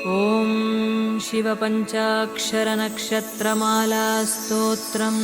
ॐ शिवपञ्चाक्षरनक्षत्रमालास्तोत्रम्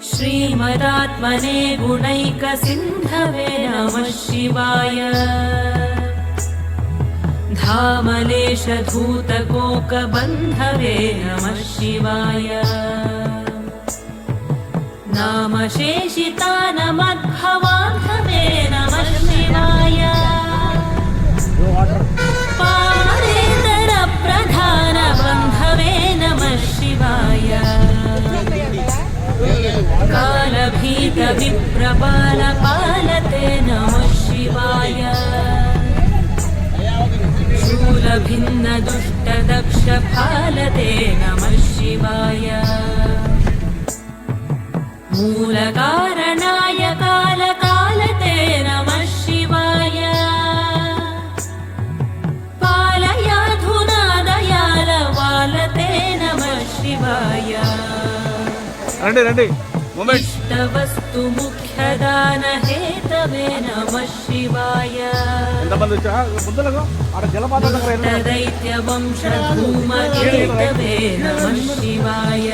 श्रीमदात्मने गुणैकसिन्धवे नमः शिवाय। धामलेशधूतकोकबन्धवे नमः शिवाय। नामशेषितानमद्भवान्धवे नमः शिवाय। पारेतरप्रधानबन्धवे नमः शिवाय। कालभीतविप्रपालपालते नमः शिवाय। शूलभिन्नदुष्टदक्षपालते नमः शिवाय। मूलकारणाय कालकालते नमः शिवाय। पालयाधुना दयालवालते नमः शिवाय। इष्टवस्तु मुख्यदानहेतवे नमः शिवाय। दैत्यवंशधूमकेतवे नमः शिवाय।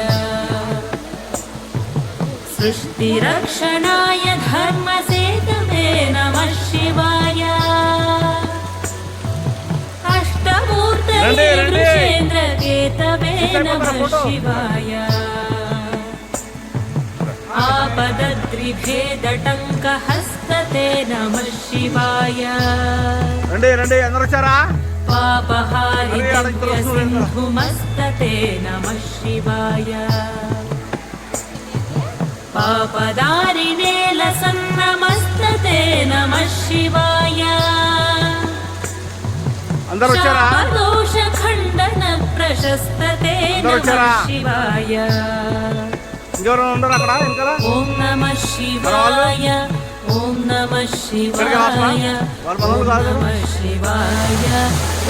सृष्टिरक्षणाय धर्मसेतवे नमः शिवाय। अष्टमूर्तये वृषेन्द्रकेतवे नमः शिवाय। आपदद्रिभेदटङ्कहस्तते नमः शिवाय। पापहारिदिव्यसिन्धुमस्तते नमः शिवाय। पापदारिणे लसन्नमस्तते नमः शिवाय। शापदोषखण्डनप्रशस्तते नमः शिवाय। ॐ नमः शिवाय। ॐ नमः शिवाय। ॐ नमः शिवाय।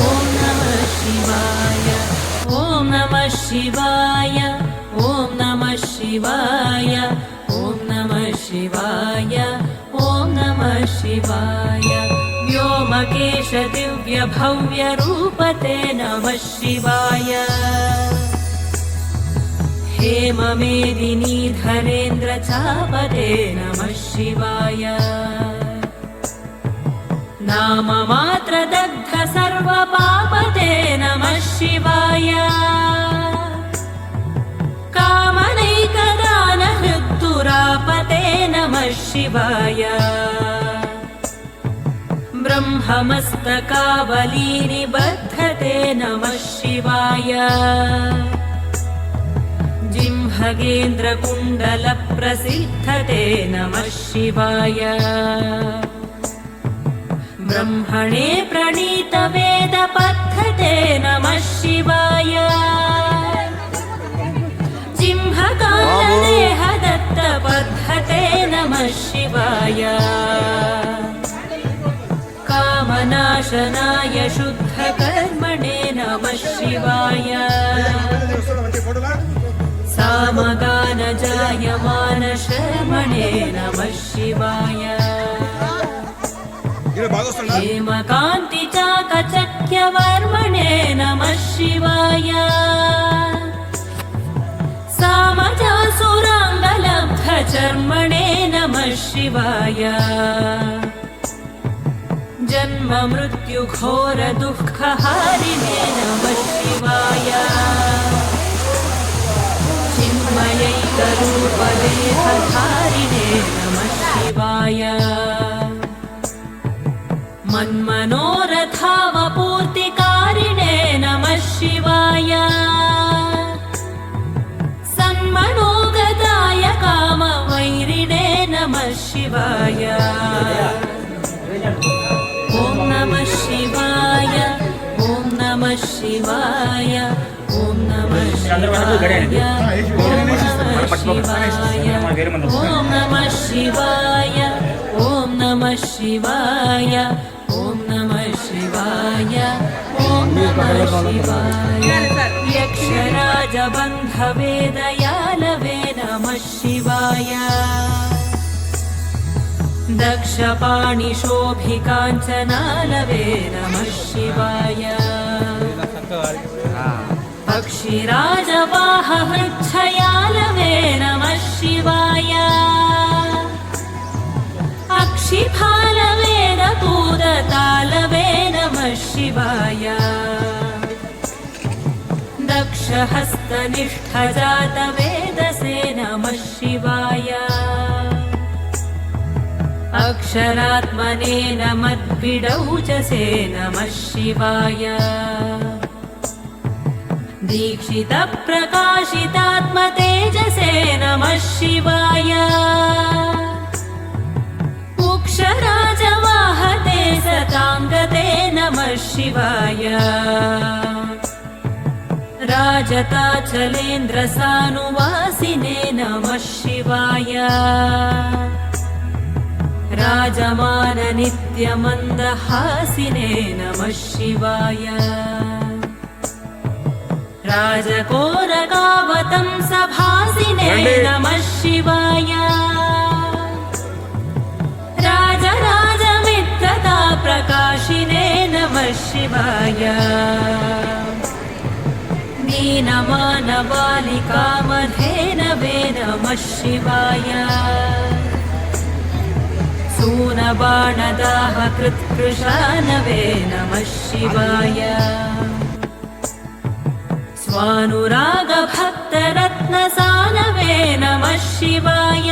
ॐ नमः शिवाय। ॐ नमः शिवाय। ॐ नमः शिवाय। ॐ नमः शिवाय। ॐ नमः शिवाय। व्योमकेश दिव्यभव्यरूपते नमः शिवाय। हेममेदिनी धरेन्द्रचापते नमः शिवाय। नाममात्रदग्ध सर्वपापते नमः शिवाय। कामनैकदानहृद्दुरापते नमः शिवाय। ब्रह्ममस्तकावलीनिबद्धते नमः शिवाय। जिह्वगेन्द्रकुण्डलप्रसिद्धते नमः शिवाय। ब्रह्मणे प्रणीतवेदपद्धते नमः शिवाय। जिह्वकालदेहदत्तपद्धते नमः शिवाय। कामनाशनाय शुद्धकर्मणे नमः शिवाय। सामगानजायमानशर्मणे नमः शिवाय। हेमकान्तिचाकचक्यवर्मणे नमः शिवाय। सामजासुराङ्गलब्धचर्मणे नमः शिवाय। जन्ममृत्युघोरदुःखहारिणे नमः शिवाय। चिन्मयैकरूपदेहधारिणे नमः शिवाय। मन्मनोरथावपूर्तिकारिणे नमः शिवाय। सन्मनोगताय कामवैरिणे नमः शिवाय। ॐ नमः शिवाय। ॐ नमः शिवाय। ॐ नमः शिवाय। ॐ नमः शिवाय। ॐ नमः शिवाय। ॐ नमः शिवाय। ॐ नमः शिवाय। यक्षराजबन्धवे दयालवे नमः शिवाय। दक्षपाणिशोभिकाञ्चनालवे नमः शिवाय पक्षिराजवाहवृच्छयालवे नमः शिवाय अक्षिफालवेदपूदतालवे नमः शिवाय दक्षहस्तनिष्ठजातवेदसे नमः शिवाय अक्षरात्मने नमद्विडौचसे नमः शिवाय दीक्षितप्रकाशितात्मतेजसे नमः शिवाय उक्षराजवाहते सताङ्गते नमः शिवाय राजताचलेन्द्रसानुवासिने नमः शिवाय राजमाननित्यमन्दहासिने नमः शिवाय राजकोरकावतं सभासिने नमः शिवाय राजराजमित्रता प्रकाशिने नमः शिवाय दीनमानबालिकामधेनवे नमः शिवाय सूनबाणदाहकृत्कृशानवे नमः शिवाय स्वानुरागभक्तरत्नसानवे नमः शिवाय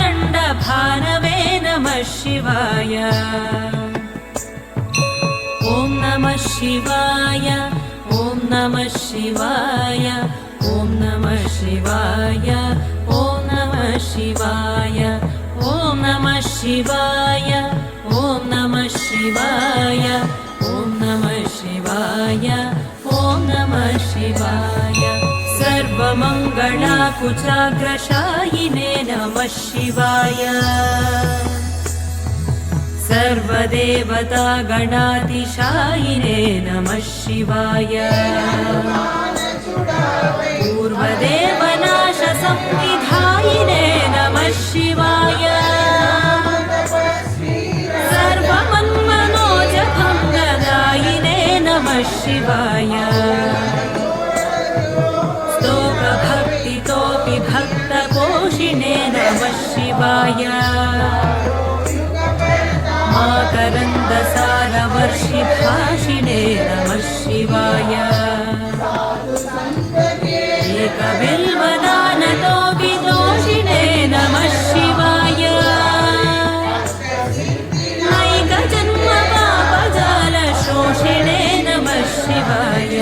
दानवान्धकारचण्डभानवे नमः शिवाय ॐ नमः शिवाय ॐ नमः शिवाय ॐ नमः शिवाय ॐ नमः शिवाय ॐ नमः शिवाय ॐ नमः शिवाय ॐ नमः शिवाय ॐ नमः शिवाय सर्वमङ्गलाकुचाग्रशायिने नमः शिवाय सर्वदेवतागणातिशायिने नमः शिवाय पूर्वदेवनाशसंविधायिने नमः शिवाय सर्वमन्मनोजभङ्गदायिने नमः शिवाय स्तोत्रभक्तितोऽपि भक्तपोषिणे नमः शिवाय माकरन्दसारवर्षिभाषिणे नमः शिवाय एकबिल्वदानतोऽपि दोषिणे नमः शिवाय नैकजन्मपापजालशोषिणे नमः शिवाय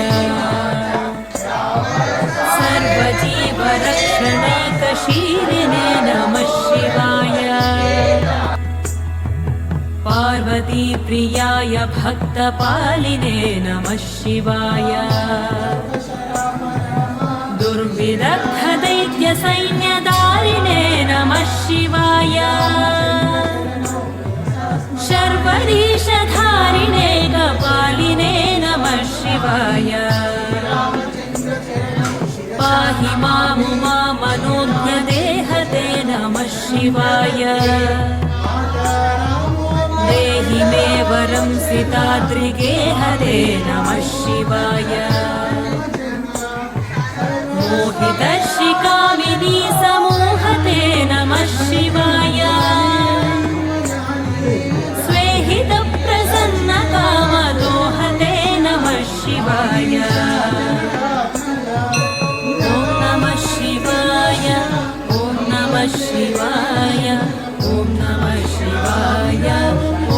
सर्वजीवरक्षणैकशीलिने नमः शिवाय पार्वतीप्रियाय भक्तपालिने नमः शिवाय दुर्विदग्धदैत्यसैन्यदारिणे नमः शिवाय शर्वरीशधारिणे कपालिने नमः शिवाय पाहि मामुमामनोज्ञदेहते नमः शिवाय देहि मे वरं सिताद्रिगेहते नमः शिवाय मोहितशिकामिनी समूहते नमः शिवाय स्वेहितप्रसन्नकामदोहते नमः शिवाय ॐ नमः शिवाय ॐ नमः शिवाय ॐ नमः शिवाय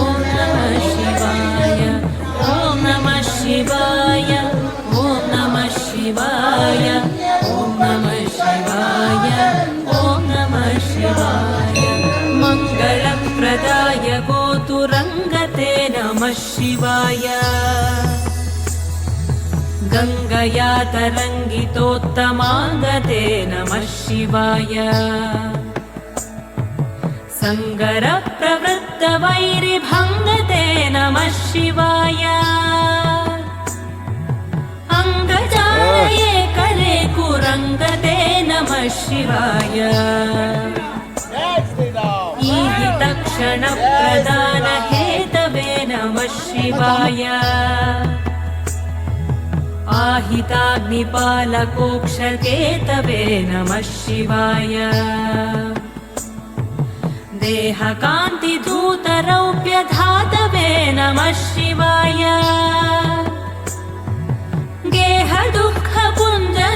ॐ नमः शिवाय ॐ नमः शिवाय ॐ नमः शिवाय ॐ नमः शिवाय ॐ नमः शिवाय मङ्गलप्रदाय गोतुरङ्गते नमः शिवाय गङ्गया तरङ्गितोत्तमाङ्गते नमः शिवाय सङ्गरप्रवृत्तवैरिभङ्गते नमः शिवाय अङ्गजालये करे कुरङ्गते नमः शिवाय ईहि तक्षणप्रदानहेतवे नमः शिवाय आहिताग्निपालकोक्षकेतवे नमः शिवाय देहकान्तिधूतरौप्यधातवे नमः शिवाय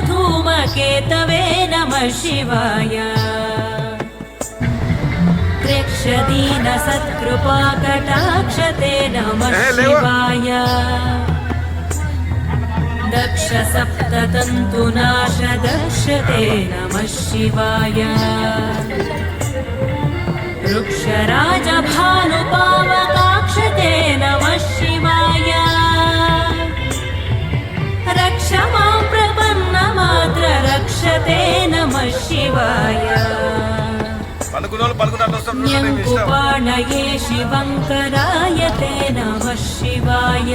गेहदुःखपुञ्जधूमकेतवे नमः शिवाय प्रेक्षदीनसत्कृपाकटाक्षते नमः शिवाय दक्षसप्ततन्तुनाशदक्षते नमः शिवाय वृक्षराजभानुपावकाक्षते नमः शिवाय रक्ष मां प्रपन्नमात्ररक्षते नमः शिवाय न्यङ्कुपाणये शिवङ्कराय ते नमः शिवाय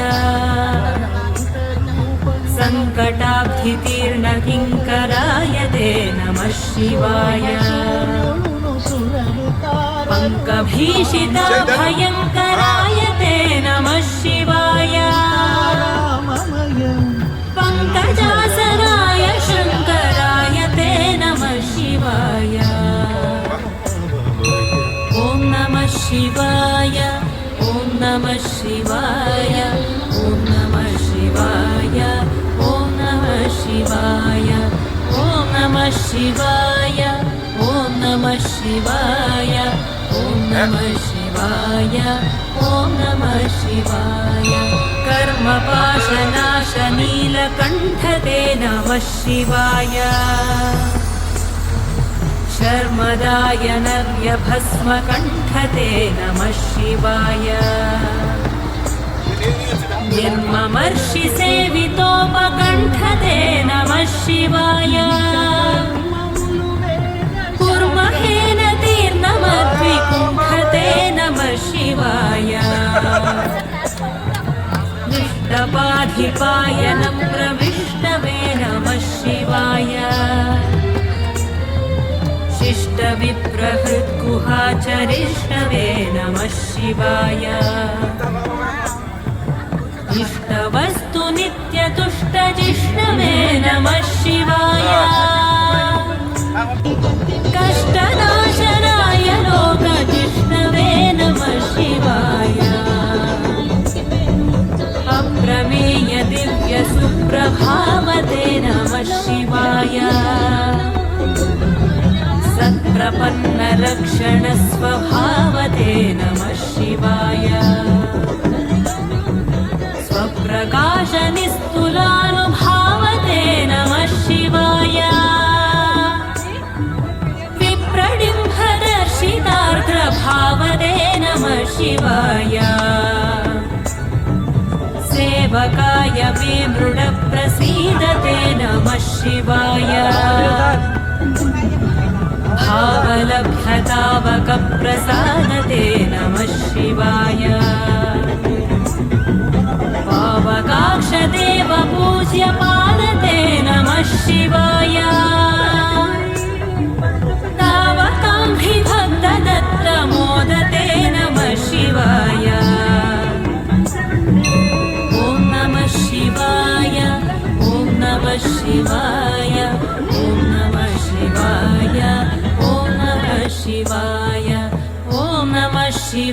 सङ्कटाब्धितीर्णकिङ्कराय ते नमः शिवाय पङ्कभीषिताभयङ्कराय ते नमः शिवाय पङ्कजासनाय शङ्कराय ते नमः शिवाय ॐ नमः शिवाय ॐ नमः शिवाय ॐ नमः शिवाय ॐ नमः शिवाय ॐ नमः शिवाय ॐ नमः शिवाय ॐ नमः शिवाय ॐ नमः शिवाय कर्मपाशनाशनीलकण्ठते नमः शिवाय शर्मदाय नव्यभस्मकण्ठते नमः शिवाय निर्ममर्षिसेवितोपकण्ठते नमः शिवाय कुर्महेन तीर्णमद्विकुण्ठते नमः शिवाय निष्टपाधिपायनं प्रविष्टवे नमः शिवाय शिष्टविप्रहृद्गुहाचरिष्टवे नमः शिवाय इष्टवस्तु नित्यतुष्टजिष्णवे नमः शिवाय कष्टनाशनाय लोकजिष्णवे नमः शिवाय अप्रमेय दिव्यसुप्रभावते नमः शिवाय सत्प्रपन्नरक्षणस्वभावते नमः शिवाय स्वप्रकाशनिस्तुलानुभावते नमः शिवाय विप्रडिम्भदर्शितार्द्रभावते नमः शिवाय सेवकाय मे मृडप्रसीदते नमः शिवाय भावलभ्यतावकप्रसादते नमः शिवाय पावकाक्षदेवपूज्यपादते नमः शिवाय तावकाम्भिभक्तदत्तमोदते नमः शिवाय ॐ नमः शिवाय ॐ नमः शिवाय ॐ नमः शिवाय ॐ नमः शिवाय ॐ नमः शिवाय